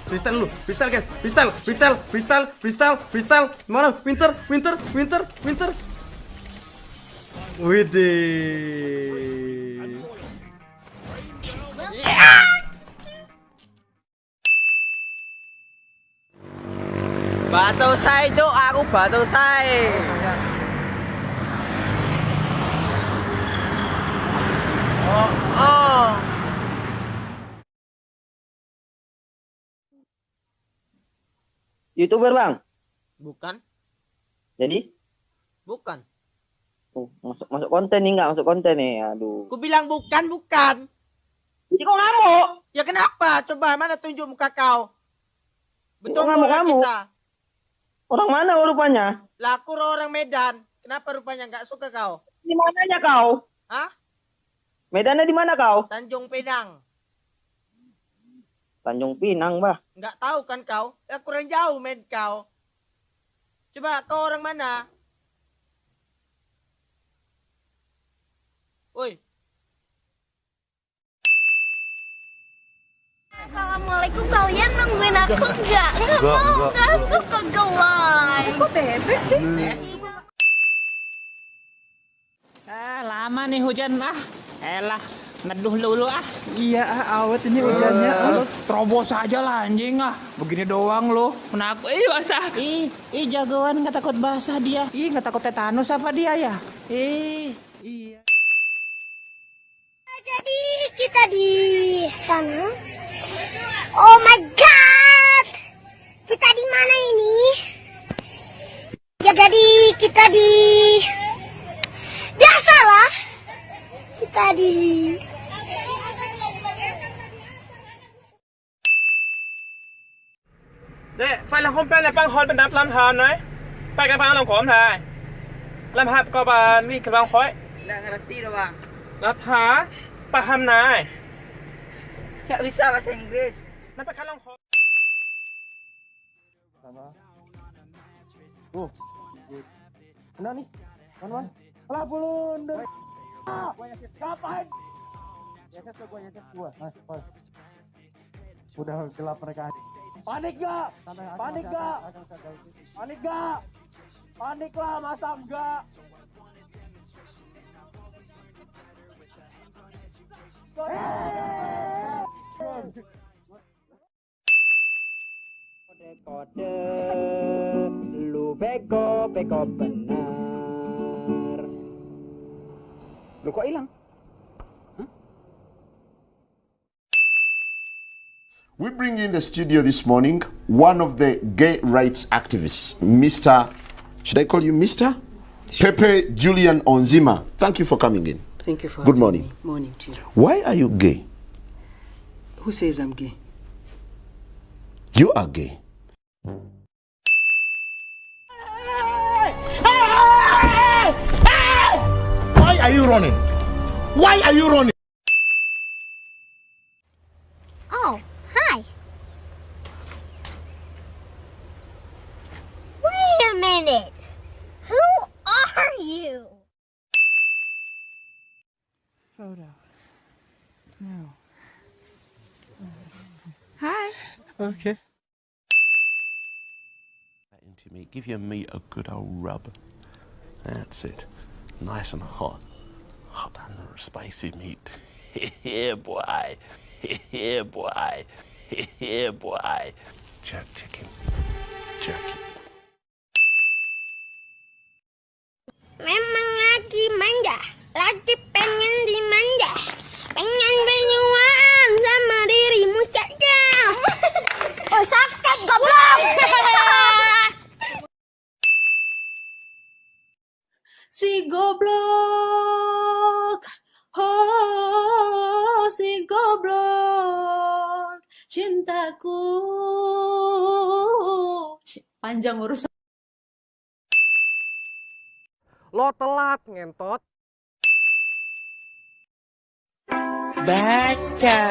Freestyle lu, freestyle guys, freestyle. Mana? Winter. Widih. Batu saya cuk, aku batu saya. Oh. YouTuber bang? Bukan. Jadi? Bukan. Masuk konten nih nggak? Masuk konten nih, aduh. Ku bilang bukan. Jadi kok ngamuk? Ya kenapa? Coba mana tunjuk muka kau. Betul ngamuk bola kamu? kita. Orang mana rupanya? Lah aku orang Medan. Kenapa rupanya nggak suka kau? Di mananya kau? Hah? Medannya di mana kau? Tanjung Pinang. Tanjung Pinang, bah. Nggak tahu kan kau? Ya kurang jauh med kau. Coba kau orang mana? Woi. Assalamualaikum, kalian nungguin aku nggak? Nggak suka gelai. Kok bebek sih? Lama nih hujan elah neduh lulu Iya awet ini hujannya. terobos aja lah anjing begini doang lo menakut basah jagoan nggak takut basah dia nggak takut tetanus apa dia ya Iya. Jadi kita di sana. Oh my god, kita di mana ini? Ya jadi kita di biasalah kita di Nè, phải làm không phải là băng hòn bên đám làm hòn đấy. Phải cái băng làm khóm thầy. Làm hạt có bà đi cái băng khói. Nggak ngerti loh bang. Làm hả? Paham này. Nggak bisa bahasa Inggris. Nampak kalau khóm. Kena nih, man. Alah bulun. Ngapain? Nyeset gua. Mas, udah gelap mereka. Panik gak? Panik lah, masa enggak? Kode lu beko benar. Lu kok hilang? We bring in the studio this morning one of the gay rights activists, Mr. Should I call you Mr? Sure. Pepe Julian Onzima. Thank you for coming in. Thank you for Good having morning. me. Morning to you. Why are you gay? Who says I'm gay? You are gay. Why are you running? Why are you running? Oh, hi. Wait a minute. Who are you? Photo. No. Hi. Okay. Into me, give your meat a good old rub. That's it, nice and hot and spicy meat. Yeah, boy. Yeah, boy. Yeah, boy. Jerk chicken. Jerk it. Memang lagi manja, lagi pengen dimanja, pengen berjuang sama dirimu saja. Oh sakit goblok. Si goblok, oh si goblok, cintaku. Panjang urusan. Lo telat ngentot. Baca.